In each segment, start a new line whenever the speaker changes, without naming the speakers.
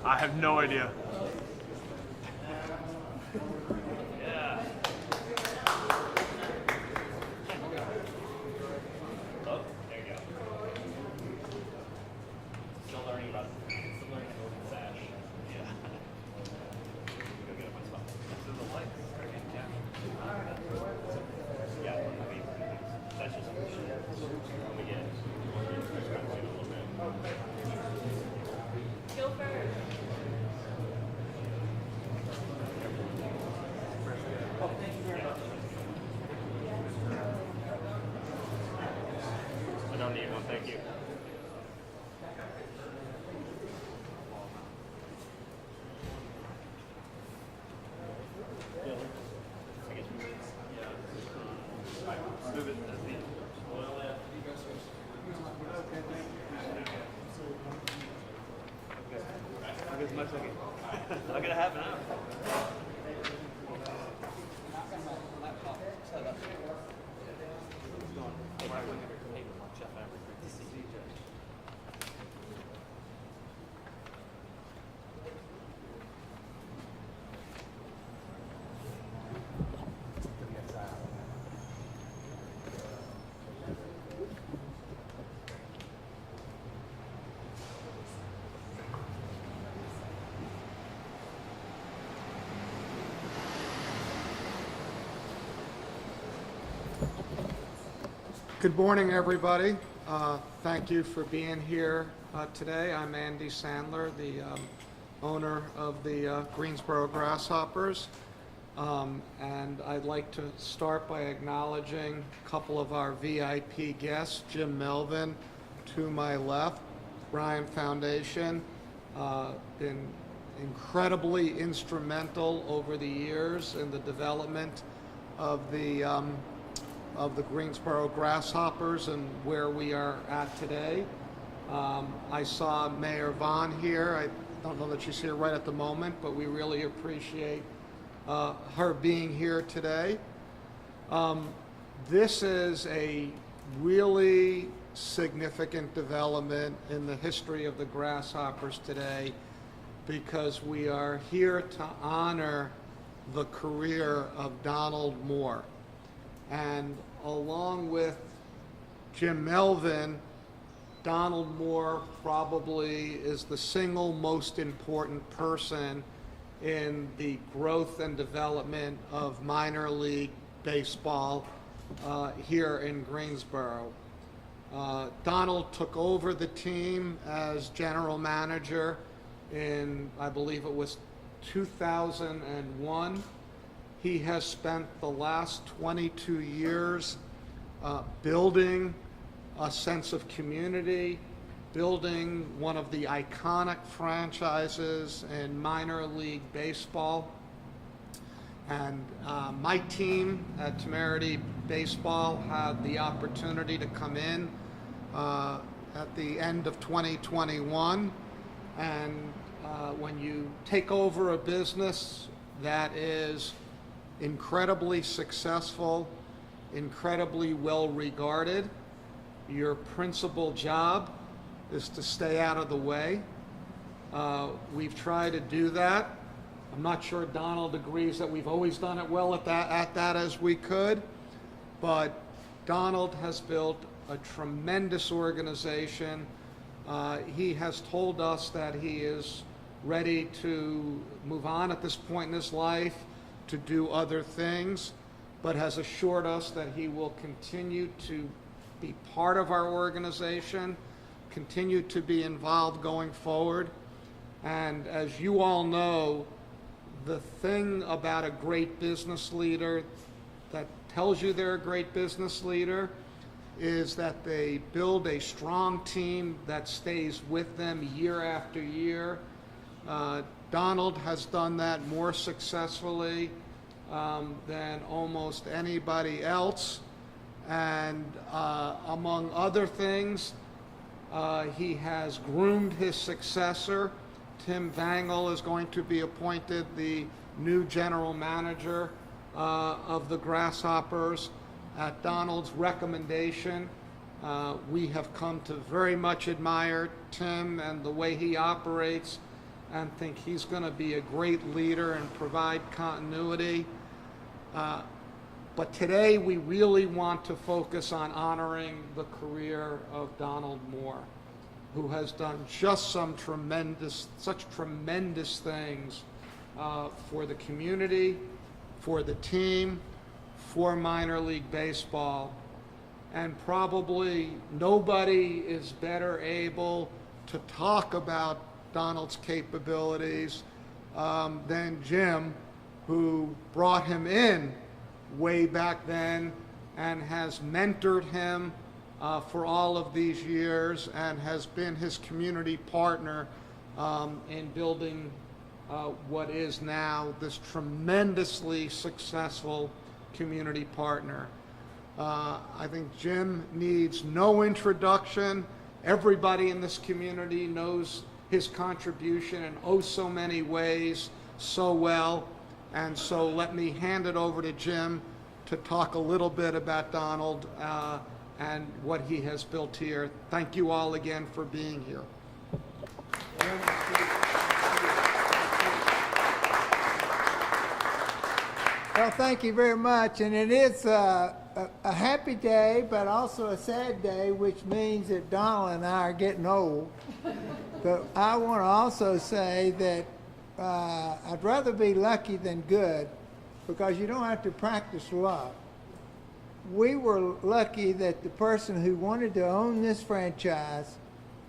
I have no idea.
Yeah. Oh, there you go. Still learning about open sash. Yeah. Go get it myself. This is a light. Yeah, I mean, that's just let me get it. Just kind of wait a little bit.
Go first.
Oh, thank you very much. I don't need one, thank you. I guess we move it to the oil. As much as I can. I'm gonna have an hour.
Good morning, everybody. Thank you for being here today. I'm Andy Sandler, the owner of the Greensboro Grasshoppers. And I'd like to start by acknowledging a couple of our VIP guests, Jim Melvin to my left, Bryan Foundation, been incredibly instrumental over the years in the development of the Greensboro Grasshoppers and where we are at today. I saw Mayor Vaughn here. I don't know that she's here right at the moment, but we really appreciate her being here today. This is a really significant development in the history of the Grasshoppers today because we are here to honor the career of Donald Moore. And along with Jim Melvin, Donald Moore probably is the single most important person in the growth and development of minor league baseball here in Greensboro. Donald took over the team as general manager in, I believe it was 2001. He has spent the last 22 years building a sense of community, building one of the iconic franchises in minor league baseball. And my team at Temerity Baseball had the opportunity to come in at the end of 2021. And when you take over a business that is incredibly successful, incredibly well regarded, your principal job is to stay out of the way. We've tried to do that. I'm not sure Donald agrees that we've always done it well at that as we could, but Donald has built a tremendous organization. He has told us that he is ready to move on at this point in his life to do other things, but has assured us that he will continue to be part of our organization, continue to be involved going forward. And as you all know, the thing about a great business leader that tells you they're a great business leader is that they build a strong team that stays with them year after year. Donald has done that more successfully than almost anybody else. And among other things, he has groomed his successor. Tim Vangle is going to be appointed the new general manager of the Grasshoppers. At Donald's recommendation, we have come to very much admire Tim and the way he operates. and think he's going to be a great leader and provide continuity. But today we really want to focus on honoring the career of Donald Moore, who has done just such tremendous things for the community, for the team, for minor league baseball. And probably nobody is better able to talk about Donald's capabilities than Jim, who brought him in way back then and has mentored him for all of these years and has been his community partner in building what is now this tremendously successful community partner. I think Jim needs no introduction. Everybody in this community knows his contribution in oh so many ways so well. And so let me hand it over to Jim to talk a little bit about Donald and what he has built here. Thank you all again for being here.
Well, thank you very much. And it is a happy day, but also a sad day, which means that Donald and I are getting old. But I want to also say that I'd rather be lucky than good, because you don't have to practice luck. We were lucky that the person who wanted to own this franchise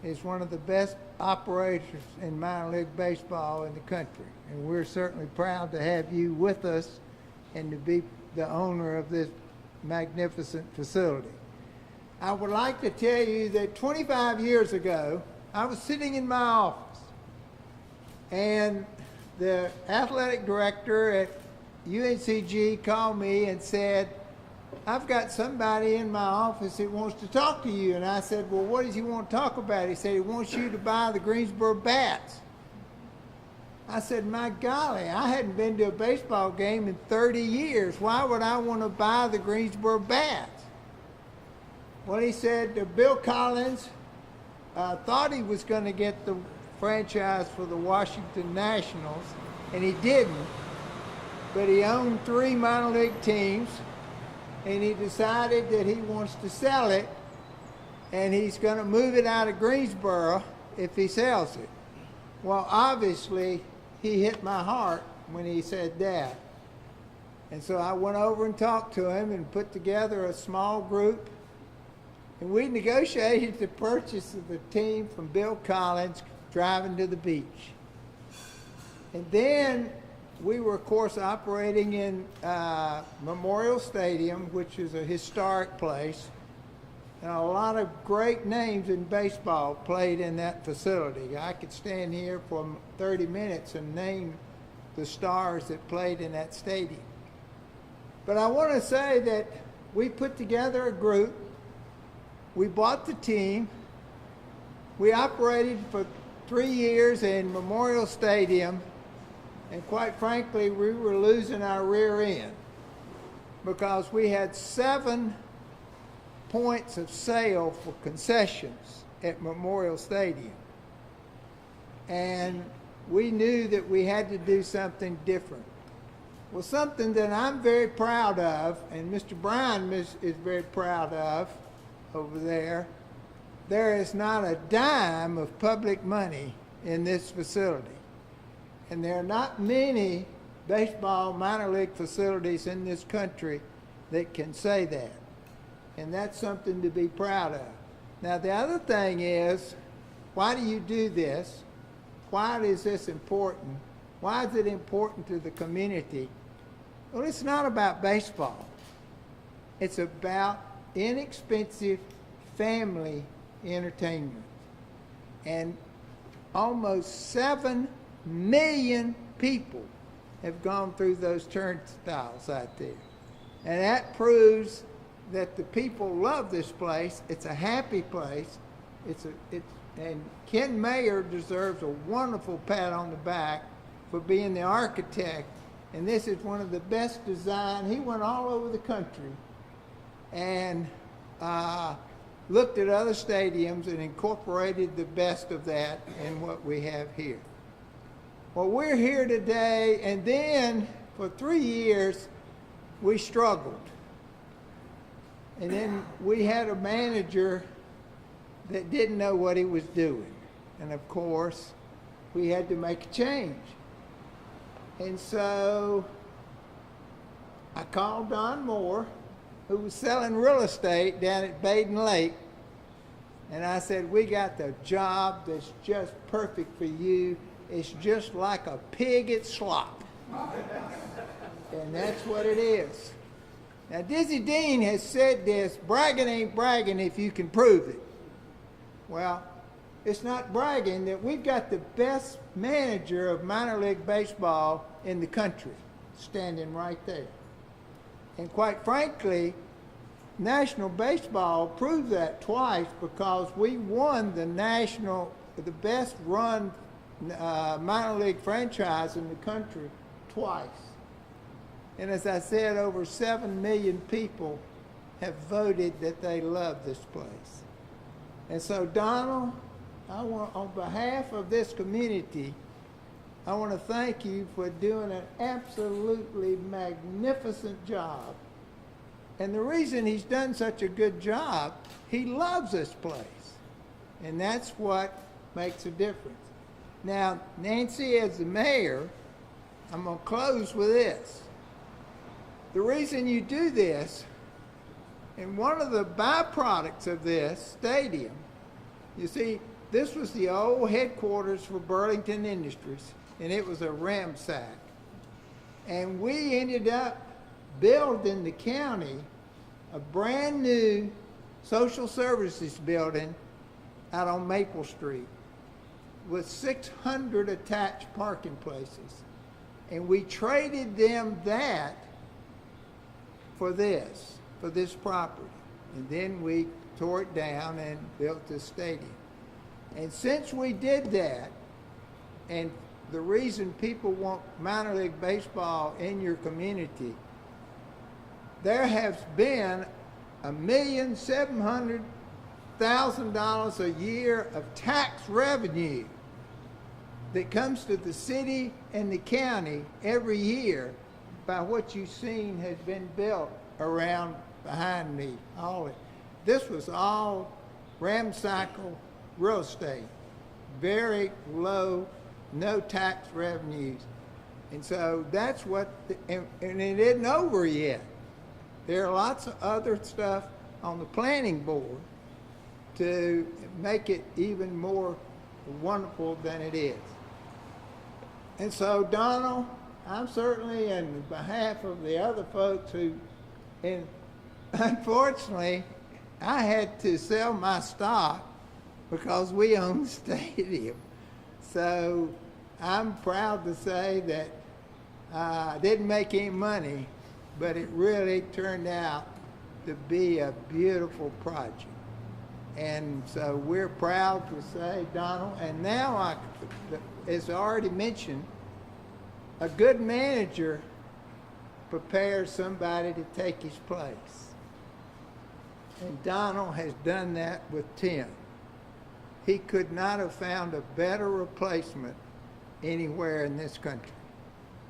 is one of the best operators in minor league baseball in the country. And we're certainly proud to have you with us and to be the owner of this magnificent facility. I would like to tell you that 25 years ago, I was sitting in my office, and the athletic director at UNCG called me and said, "I've got somebody in my office that wants to talk to you." And I said, "Well, what does he want to talk about?" He said, "He wants you to buy the Greensboro bats." I said, "My golly, I hadn't been to a baseball game in 30 years. Why would I want to buy the Greensboro bats?" Well, he said, Bill Collins thought he was going to get the franchise for the Washington Nationals, and he didn't. But he owned 3 minor league teams, and he decided that he wants to sell it, and he's going to move it out of Greensboro if he sells it. Well, obviously, he hit my heart when he said that. And so I went over and talked to him and put together a small group, and we negotiated the purchase of the team from Bill Collins driving to the beach. And then we were, of course, operating in Memorial Stadium, which is a historic place. And a lot of great names in baseball played in that facility. I could stand here for 30 minutes and name the stars that played in that stadium. But I want to say that we put together a group. We bought the team. We operated for 3 years in Memorial Stadium. And quite frankly, we were losing our rear end, because we had 7 points of sale for concessions at Memorial Stadium. And we knew that we had to do something different. Well, something that I'm very proud of, and Mr. Bryan is very proud of over there, there is not a dime of public money in this facility. And there are not many baseball minor league facilities in this country that can say that. And that's something to be proud of. Now, the other thing is, why do you do this? Why is this important? Why is it important to the community? Well, it's not about baseball. It's about inexpensive family entertainment. And almost 7 million people have gone through those turnstiles out there. And that proves that the people love this place. It's a happy place. And Ken Mayer deserves a wonderful pat on the back for being the architect. And this is one of the best design. He went all over the country and looked at other stadiums and incorporated the best of that in what we have here. Well, we're here today, and then for 3 years, we struggled. And then we had a manager that didn't know what he was doing. And of course, we had to make a change. And so I called Don Moore, who was selling real estate down at Baden Lake, and I said, we got the job that's just perfect for you. It's just like a pig at slop. And that's what it is. Now, Dizzy Dean has said this, bragging ain't bragging if you can prove it. Well, it's not bragging that we've got the best manager of minor league baseball in the country standing right there. And quite frankly, National Baseball proved that twice because we won the best run minor league franchise in the country twice. And as I said, over 7 million people have voted that they love this place. And so, Donald, I want, on behalf of this community, I want to thank you for doing an absolutely magnificent job. And the reason he's done such a good job, he loves this place. And that's what makes a difference. Now, Nancy, as the mayor, I'm going to close with this. The reason you do this, and one of the byproducts of this stadium, you see, this was the old headquarters for Burlington Industries, and it was a ramsack. And we ended up building the county a brand new social services building out on Maple Street with 600 attached parking places. And we traded them that for this property. And then we tore it down and built this stadium. And since we did that, and the reason people want minor league baseball in your community, there has been $1,700,000 a year of tax revenue that comes to the city and the county every year by what you've seen has been built around behind me. All it. This was all ramshackle real estate, very low, no tax revenues. And so that's what, and it isn't over yet. There are lots of other stuff on the planning board to make it even more wonderful than it is. And so, Donald, I'm certainly on behalf of the other folks who, and unfortunately, I had to sell my stock because we own the stadium. So I'm proud to say that I didn't make any money, but it really turned out to be a beautiful project. And so we're proud to say, Donald, and now, as already mentioned, a good manager prepares somebody to take his place. And Donald has done that with Tim. He could not have found a better replacement anywhere in this country.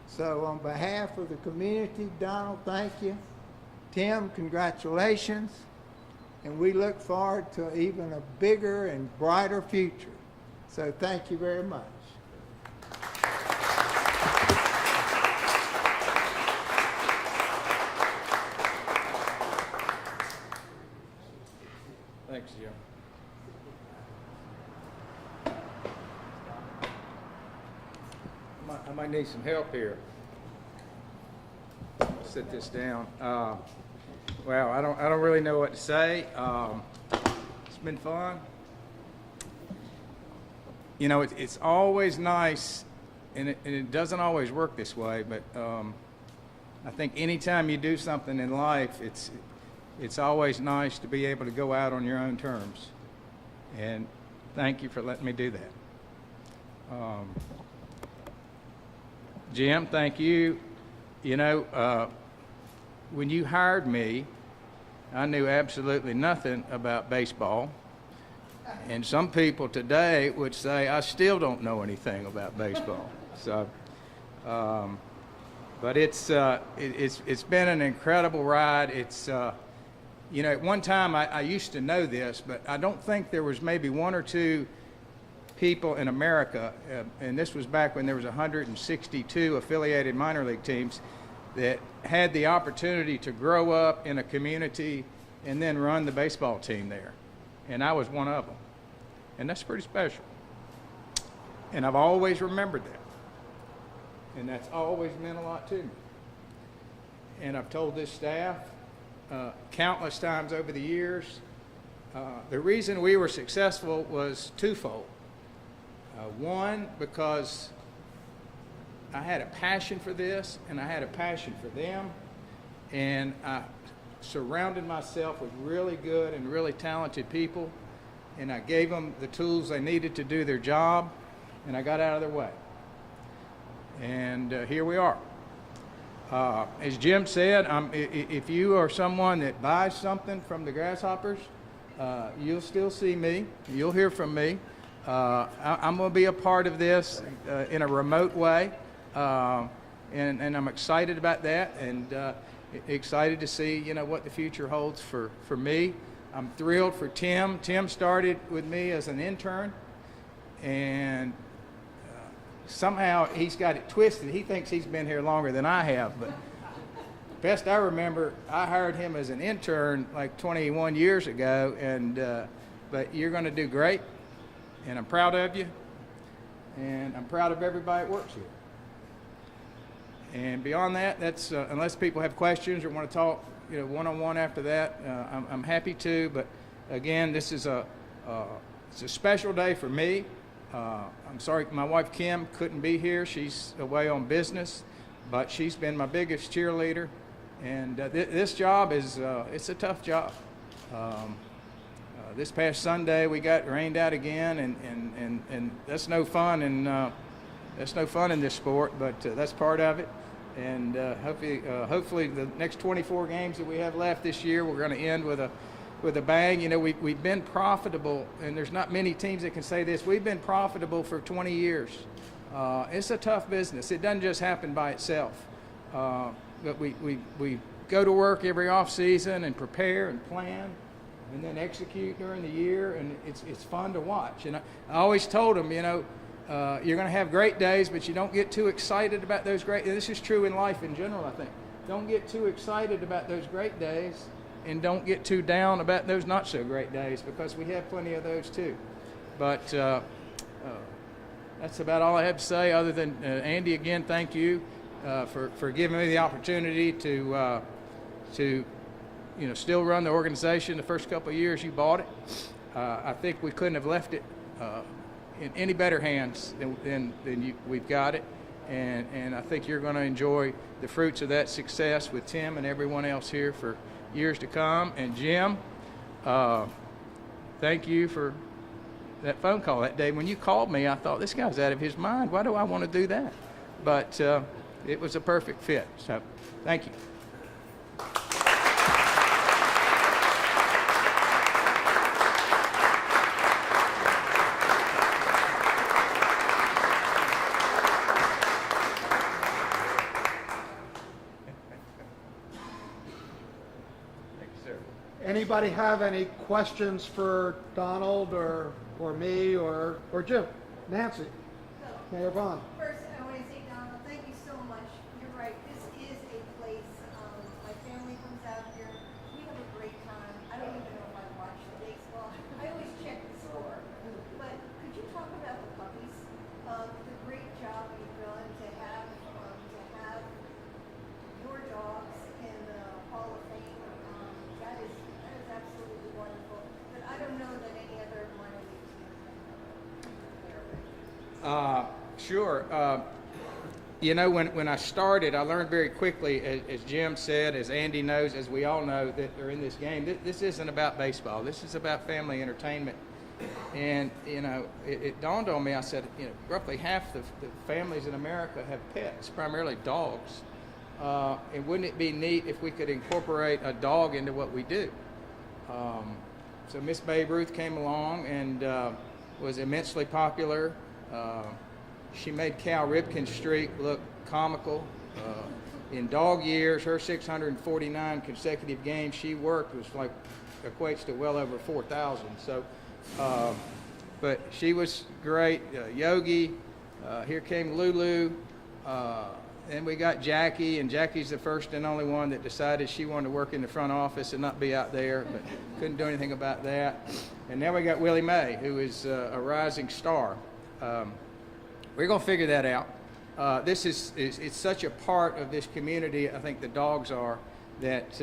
So on behalf of the community, Donald, thank you. Tim, congratulations. And we look forward to even a bigger and brighter future. So thank you very much.
Thanks, Jim. I might need some help here. Sit this down. Well, I don't really know what to say. It's been fun. You know, it's always nice, and it doesn't always work this way, but I think anytime you do something in life, it's always nice to be able to go out on your own terms. And thank you for letting me do that. Jim, thank you. You know, when you hired me, I knew absolutely nothing about baseball. And some people today would say, I still don't know anything about baseball. So, but it's been an incredible ride. It's you know, at one time I used to know this, but I don't think there was maybe one or two people in America, and this was back when there was 162 affiliated minor league teams, that had the opportunity to grow up in a community and then run the baseball team there. And I was one of them. And that's pretty special. And I've always remembered that. And that's always meant a lot to me. And I've told this staff countless times over the years, the reason we were successful was twofold. One, because I had a passion for this, and I had a passion for them, and I surrounded myself with really good and really talented people, and I gave them the tools they needed to do their job, and I got out of their way. And here we are. As Jim said, if you are someone that buys something from the Grasshoppers, you'll still see me. You'll hear from me. I'm going to be a part of this in a remote way, and I'm excited about that, and excited to see, you know, what the future holds for me. I'm thrilled for Tim. Tim started with me as an intern, and somehow he's got it twisted. He thinks he's been here longer than I have, but best I remember, I hired him as an intern like 21 years ago, and but you're going to do great, and I'm proud of you, and I'm proud of everybody that works here. And beyond that, that's unless people have questions or want to talk, you know, one-on-one after that, I'm happy to. But again, this is it's a special day for me. I'm sorry my wife Kim couldn't be here. She's away on business, but she's been my biggest cheerleader. And this job is it's a tough job. This past Sunday we got rained out again, and that's no fun, and that's no fun in this sport, but that's part of it. And hopefully the next 24 games that we have left this year, we're going to end with a bang. You know, we've been profitable, and there's not many teams that can say this. We've been profitable for 20 years. It's a tough business. It doesn't just happen by itself. But we go to work every off season and prepare and plan, and then execute during the year, and it's fun to watch. And I always told them, you know, you're going to have great days, but you don't get too excited about those great. And this is true in life in general, I think. Don't get too excited about those great days, and don't get too down about those not so great days, because we have plenty of those too. But that's about all I have to say, other than Andy, again, thank you for giving me the opportunity to you know, still run the organization. The first couple of years you bought it, I think we couldn't have left it in any better hands than we've got it, and I think you're going to enjoy the fruits of that success with Tim and everyone else here for years to come. And Jim, thank you for that phone call that day. When you called me, I thought, this guy's out of his mind. Why do I want to do that? But it was a perfect fit. So thank you.
Anybody have any questions for Donald or me or Jim? Nancy? Mayor Bond?
First, I want to say, Donald, thank you so much. You're right. This is a place. My family comes out here. We have a great time. I don't even know if I watch the baseball. I always check the score. But could you talk about the puppies? The great job you've done to have your dogs in the Hall of Fame. That is absolutely wonderful. But I don't know that any other minor league team can compare.
Sure. You know, when I started, I learned very quickly, as Jim said, as Andy knows, as we all know that are in this game, this isn't about baseball. This is about family entertainment. And, you know, it dawned on me, I said, you know, roughly half the families in America have pets, primarily dogs. And wouldn't it be neat if we could incorporate a dog into what we do? So Miss Babe Ruth came along and was immensely popular. She made Cal Ripken's streak look comical. In dog years, her 649 consecutive games she worked was like equates to well over 4,000. So, but she was great. Yogi, here came Lulu. Then we got Jackie, and Jackie's the first and only one that decided she wanted to work in the front office and not be out there, but couldn't do anything about that. And now we got Willie Mae, who is a rising star. We're going to figure that out. This is it's such a part of this community, I think the dogs are, that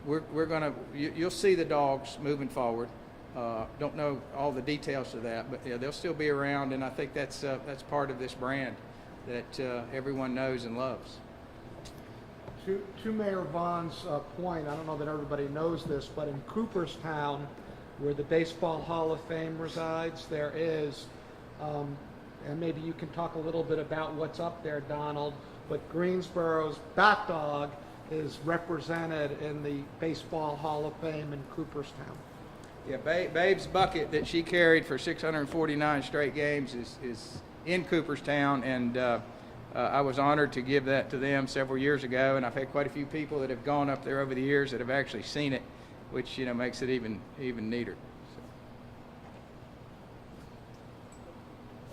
we're going to, you'll see the dogs moving forward. Don't know all the details of that, but yeah, they'll still be around, and I think that's part of this brand that everyone knows and loves.
To Mayor Vaughn's point, I don't know that everybody knows this, but in Cooperstown, where the Baseball Hall of Fame resides, there is, and maybe you can talk a little bit about what's up there, Donald, but Greensboro's Bat Dog is represented in the Baseball Hall of Fame in Cooperstown.
Yeah, Babe's bucket that she carried for 649 straight games is in Cooperstown, and I was honored to give that to them several years ago, and I've had quite a few people that have gone up there over the years that have actually seen it, which makes it even neater.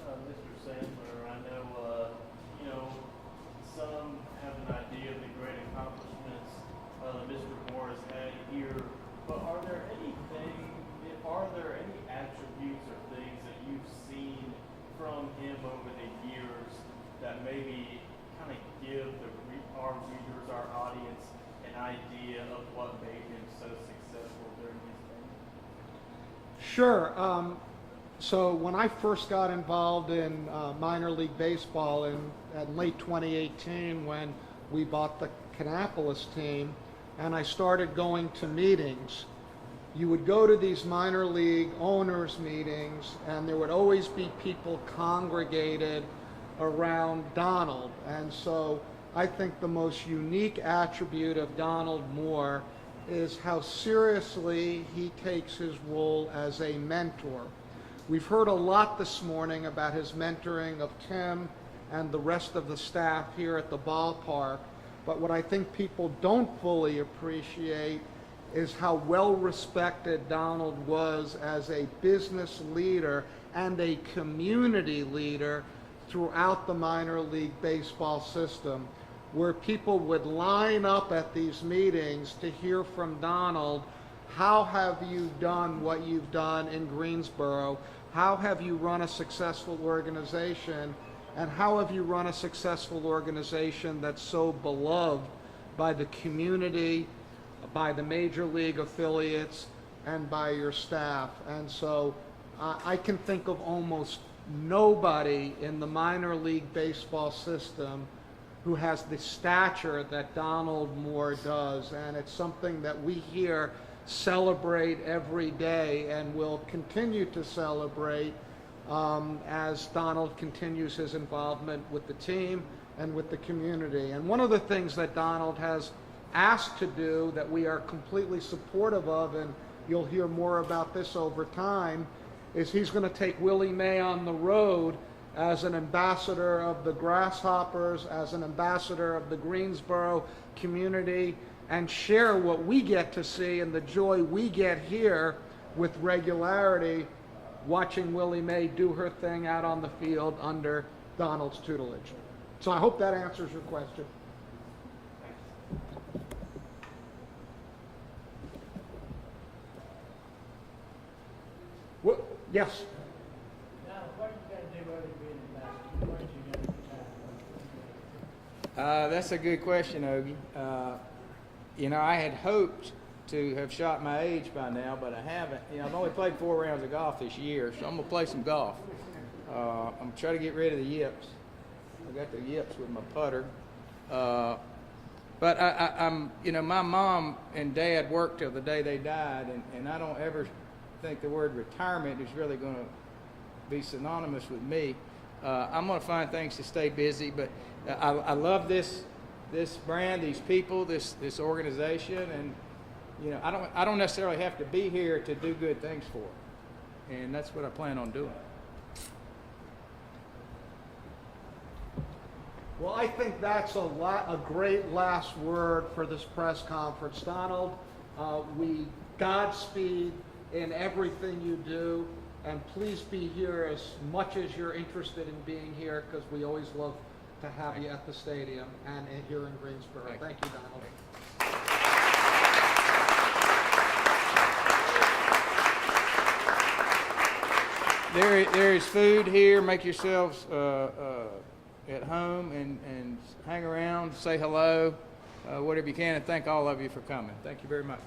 Mr. Sandler, I know, some have an idea of the great accomplishments that Mr. Moore has had here, but are there any attributes or things that you've seen from him over the years that maybe kind of give our readers, our audience, an idea of what made him so successful during his tenure?
Sure. So when I first got involved in minor league baseball in late 2018, when we bought the Kannapolis team, and I started going to meetings, you would go to these minor league owners meetings, and there would always be people congregated around Donald. And so I think the most unique attribute of Donald Moore is how seriously he takes his role as a mentor. We've heard a lot this morning about his mentoring of Tim and the rest of the staff here at the ballpark, but what I think people don't fully appreciate is how well respected Donald was as a business leader and a community leader throughout the minor league baseball system, where people would line up at these meetings to hear from Donald, how have you done what you've done in Greensboro? How have you run a successful organization? And how have you run a successful organization that's so beloved by the community, by the major league affiliates, and by your staff? And so I can think of almost nobody in the minor league baseball system who has the stature that Donald Moore does, and it's something that we here celebrate every day and will continue to celebrate as Donald continues his involvement with the team and with the community. And one of the things that Donald has asked to do that we are completely supportive of, and you'll hear more about this over time, is he's going to take Willie Mae on the road as an ambassador of the Grasshoppers, as an ambassador of the Greensboro community, and share what we get to see and the joy we get here with regularity, watching Willie Mae do her thing out on the field under Donald's tutelage. So I hope that answers your question. What? Yes?
Now, what are you going to do other than being ambassador? What are you going to retire?
That's a good question, Ogie. I had hoped to have shot my age by now, but I haven't. I've only played 4 rounds of golf this year, so I'm going to play some golf. I'm trying to get rid of the yips. I got the yips with my putter. But I'm, my mom and dad worked till the day they died, and I don't ever think the word retirement is really going to be synonymous with me. I'm going to find things to stay busy, but I love this brand, these people, this organization, and I don't necessarily have to be here to do good things for it, and that's what I plan on doing.
Well, I think that's a great last word for this press conference. Donald, we Godspeed in everything you do, and please be here as much as you're interested in being here, because we always love to have you at the stadium and here in Greensboro. Thank you, Donald.
There is food here. Make yourselves at home and hang around, say hello, whatever you can, and thank all of you for coming. Thank you very much.